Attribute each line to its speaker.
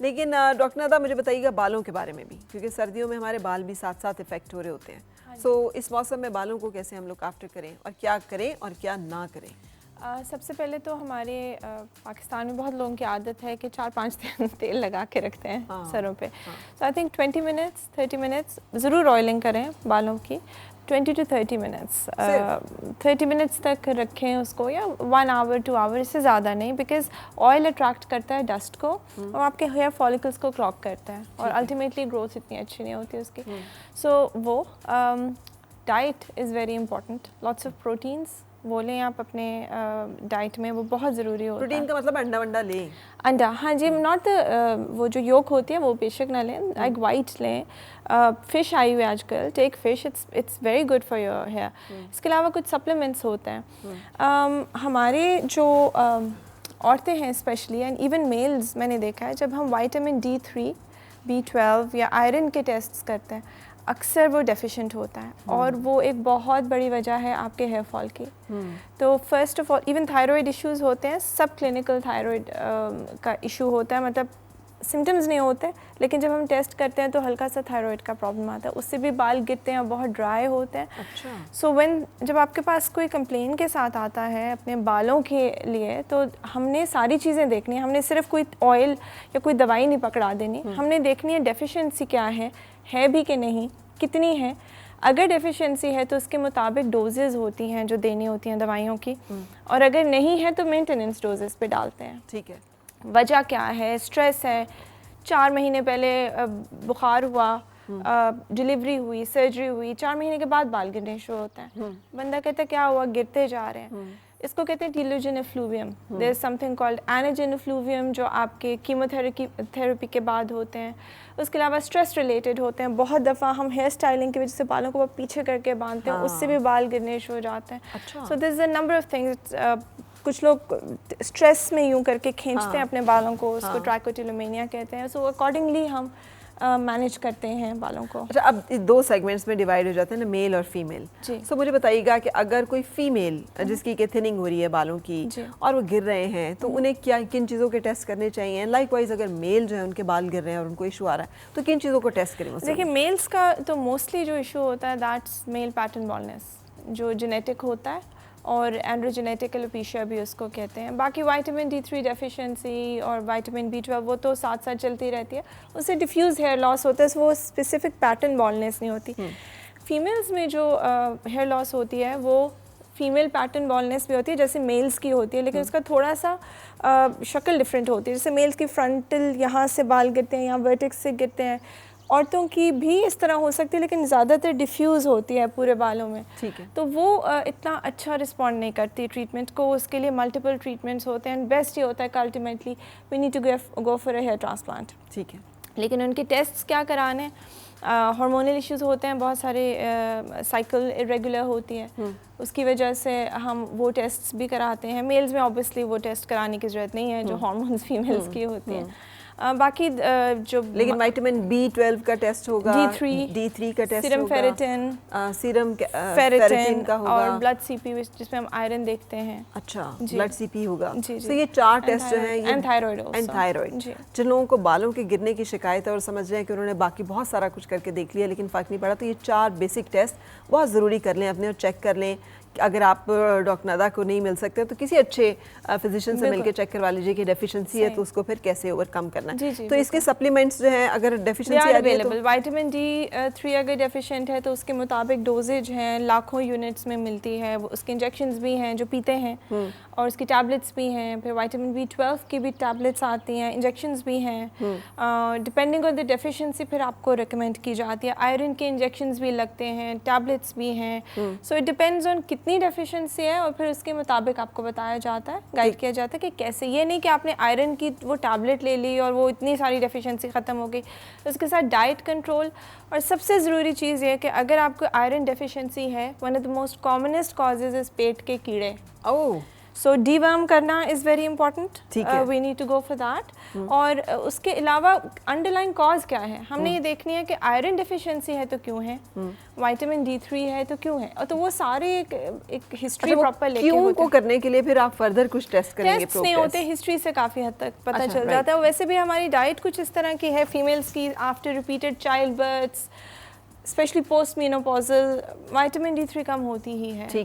Speaker 1: लेकिन डॉक्टर नदा मुझे बताइएगा बालों के बारे में भी, क्योंकि सर्दियों में हमारे बाल भी साथ साथ इफेक्ट हो रहे होते हैं। सो इस मौसम में बालों को कैसे हम लोग आफ्टर करें और क्या करें और क्या ना करें?
Speaker 2: सबसे पहले तो हमारे पाकिस्तान में बहुत लोगों की आदत है कि 4-5 दिन तेल लगा के रखते हैं सरों पे। सो आई थिंक 20 मिनट्स 30 मिनट्स ज़रूर ऑयलिंग करें बालों की, 20 to 30 मिनट्स 30 मिनट्स तक रखें उसको, या 1 आवर 2 आवर, इससे ज़्यादा नहीं, बिकॉज ऑयल अट्रैक्ट करता है डस्ट को और आपके हेयर फॉलिकल्स को क्लॉग करता है और अल्टीमेटली ग्रोथ इतनी अच्छी नहीं होती उसकी। सो वो diet is very important, lots of proteins वो लें आप अपने डाइट में, वो बहुत ज़रूरी होता है।
Speaker 1: प्रोटीन का मतलब अंडा वंडा लें?
Speaker 2: अंडा, हाँ जी, नॉट वो जो योक होती है वो बेशक ना लें, एग वाइट लें। फ़िश आई हुई है आजकल, take fish, it's very good for your hair. इसके अलावा कुछ सप्लीमेंट्स होते हैं। हमारे जो औरतें हैं स्पेशली, एंड इवन मेल्स, मैंने देखा है जब हम विटामिन D3, B12 या आयरन के टेस्ट्स करते हैं, अक्सर वो डेफिशिएंट होता है और वो एक बहुत बड़ी वजह है आपके हेयर फॉल की। तो first of all even thyroid issues होते हैं, सब क्लिनिकल थायराइड का इशू होता है, मतलब सिम्टम्स नहीं होते, लेकिन जब हम टेस्ट करते हैं तो हल्का सा थायराइड का प्रॉब्लम आता है, उससे भी बाल गिरते हैं और बहुत ड्राई होते हैं।
Speaker 1: अच्छा।
Speaker 2: सो जब आपके पास कोई कंप्लेन के साथ आता है अपने बालों के लिए, तो हमने सारी चीज़ें देखनी है, हमने सिर्फ कोई ऑयल या कोई दवाई नहीं पकड़ा देनी, हमने देखनी है डेफिशिएंसी क्या है भी कि नहीं, कितनी है। अगर डेफिशिएंसी है तो उसके मुताबिक डोजेज़ होती हैं जो देनी होती हैं दवाइयों की, और अगर नहीं है तो मेंटेनेंस डोजेस पे डालते हैं।
Speaker 1: ठीक है।
Speaker 2: वजह क्या है? स्ट्रेस है, 4 महीने पहले बुखार हुआ, डिलीवरी हुई, सर्जरी हुई, 4 महीने के बाद बाल गिरने शुरू होते हैं। बंदा कहता है क्या हुआ, गिरते जा रहे हैं। इसको कहते हैं telogen effluvium. There is something called anagen effluvium जो आपके कीमोथेरेपी के बाद होते हैं। उसके अलावा स्ट्रेस रिलेटेड होते हैं। बहुत दफ़ा हम हेयर स्टाइलिंग की वजह से बालों को पीछे करके बांधते हैं, उससे भी बाल गिरने शुरू हो जाते हैं। So this is a number of things. कुछ लोग स्ट्रेस में यूं करके खींचते हैं अपने बालों को, उसको ट्राइकोटिलोमेनिया कहते हैं। सो अकॉर्डिंगली हम मैनेज करते हैं बालों को।
Speaker 1: अच्छा, अब 2 सेगमेंट्स में डिवाइड हो जाते हैं ना, मेल और फीमेल। सो मुझे बताइएगा कि अगर कोई फीमेल जिसकी के थिनिंग हो रही है बालों की और वो गिर रहे हैं, तो उन्हें क्या, किन चीज़ों के टेस्ट करने चाहिए? लाइकवाइज अगर मेल जो है उनके बाल गिर रहे हैं और उनको इशू आ रहा है, तो किन चीज़ों को टेस्ट करें?
Speaker 2: देखिए, मेल्स का तो मोस्टली जो इशू होता है दैट्स मेल पैटर्न बॉल्डनेस, जो जेनेटिक होता है, और एंड्रोजेनेटिक एलोपेशिया भी उसको कहते हैं। बाकी विटामिन D3 डेफिशिएंसी और विटामिन B12 वो तो साथ साथ चलती रहती है, उससे डिफ्यूज़ हेयर लॉस होता है, वो स्पेसिफिक पैटर्न बॉल्डनेस नहीं होती। फीमेल्स में जो हेयर लॉस होती है वो फीमेल पैटर्न बॉल्डनेस भी होती है जैसे मेल्स की होती है, लेकिन उसका थोड़ा सा शक्ल डिफरेंट होती है। जैसे मेल्स की फ्रंटल यहाँ से बाल गिरते हैं, यहाँ वर्टेक्स से गिरते हैं, औरतों की भी इस तरह हो सकती है, लेकिन ज़्यादातर डिफ्यूज़ होती है पूरे बालों में।
Speaker 1: ठीक है।
Speaker 2: तो वो इतना अच्छा रिस्पॉन्ड नहीं करती ट्रीटमेंट को, उसके लिए मल्टीपल ट्रीटमेंट्स होते हैं, एंड बेस्ट ये होता है कि ultimately we need to go for a hair transplant.
Speaker 1: ठीक है।
Speaker 2: लेकिन उनके टेस्ट्स क्या कराने, हार्मोनल इश्यूज होते हैं बहुत सारे, साइकिल इरेगुलर होती है, उसकी वजह से हम वो टेस्ट्स भी कराते हैं। मेल्स में ऑब्वियसली वो टेस्ट कराने की ज़रूरत नहीं है जो हार्मोन्स फीमेल्स की होती हैं। बाकी जो
Speaker 1: लेकिन विटामिन B12 का टेस्ट होगा, D3 का टेस्ट
Speaker 2: सीरम
Speaker 1: होगा,
Speaker 2: सीरम फेरिटिन का होगा, और ब्लड CP जिसमें हम आयरन देखते हैं।
Speaker 1: अच्छा, ब्लड CP होगा।
Speaker 2: तो
Speaker 1: ये 4 टेस्ट जो हैं,
Speaker 2: एंड थायराइड
Speaker 1: जिन लोगों को बालों के गिरने की शिकायत है और समझ रहे हैं कि उन्होंने बाकी बहुत सारा कुछ करके देख लिया लेकिन फ़र्क नहीं पड़ा, तो ये 4 बेसिक टेस्ट बहुत ज़रूरी कर लें अपने, और चेक कर लें। अगर आप डॉक्टर नदा को नहीं मिल सकते तो किसी अच्छे फिजिशियन से मिलकर चेक करवा लीजिए कि डेफिशिएंसी है तो उसको फिर कैसे ओवरकम करना है। तो इसके सप्लीमेंट्स जो हैं, अगर डेफिशिएंसी
Speaker 2: अवेलेबल, विटामिन D3 अगर डेफिशिएंट है तो उसके मुताबिक डोजेज हैं, लाखों यूनिट्स में मिलती है। उसके इंजेक्शंस भी हैं जो पीते हैं, और उसकी टैबलेट्स भी हैं। फिर विटामिन B12 की भी टैबलेट्स आती हैं, इंजेक्शंस भी हैं। डिपेंडिंग ऑन द डेफिशिएंसी फिर आपको रिकमेंड की जाती है। आयरन के इंजेक्शंस भी लगते हैं, टैबलेट्स भी हैं। सो इट डिपेंड्स ऑन कितनी डेफिशिएंसी है, और फिर उसके मुताबिक आपको बताया जाता है, गाइड किया जाता है कि कैसे। ये नहीं कि आपने आयरन की वो टैबलेट ले ली और वो इतनी सारी डेफिशिएंसी ख़त्म हो गई। तो उसके साथ डाइट कंट्रोल, और सबसे ज़रूरी चीज़ ये है कि अगर आपको आयरन डेफिशिएंसी है, one of the most commonest causes is पेट के कीड़े। सो डीवर्म करना इज़ वेरी इंपॉर्टेंट,
Speaker 1: ठीक है।
Speaker 2: We need to go for that. और उसके अलावा अंडरलाइन कॉज क्या है, हमने ये देखनी है कि आयरन डिफिशिएंसी है तो क्यों है, विटामिन D3 है तो क्यों है, और तो वो सारे एक हिस्ट्री प्रॉपर लेके
Speaker 1: क्यों
Speaker 2: होते
Speaker 1: को
Speaker 2: हैं।
Speaker 1: करने के लिए फिर आप फर्दर कुछ टेस्ट करेंगे?
Speaker 2: टेस्ट नहीं होते, हिस्ट्री से काफ़ी हद तक पता
Speaker 1: अच्छा,
Speaker 2: चल
Speaker 1: right.
Speaker 2: जाता है। वैसे भी हमारी डाइट कुछ इस तरह की है फीमेल्स की, after repeated child births specially post menopausal vitamin D3 कम होती ही है।
Speaker 1: ठीक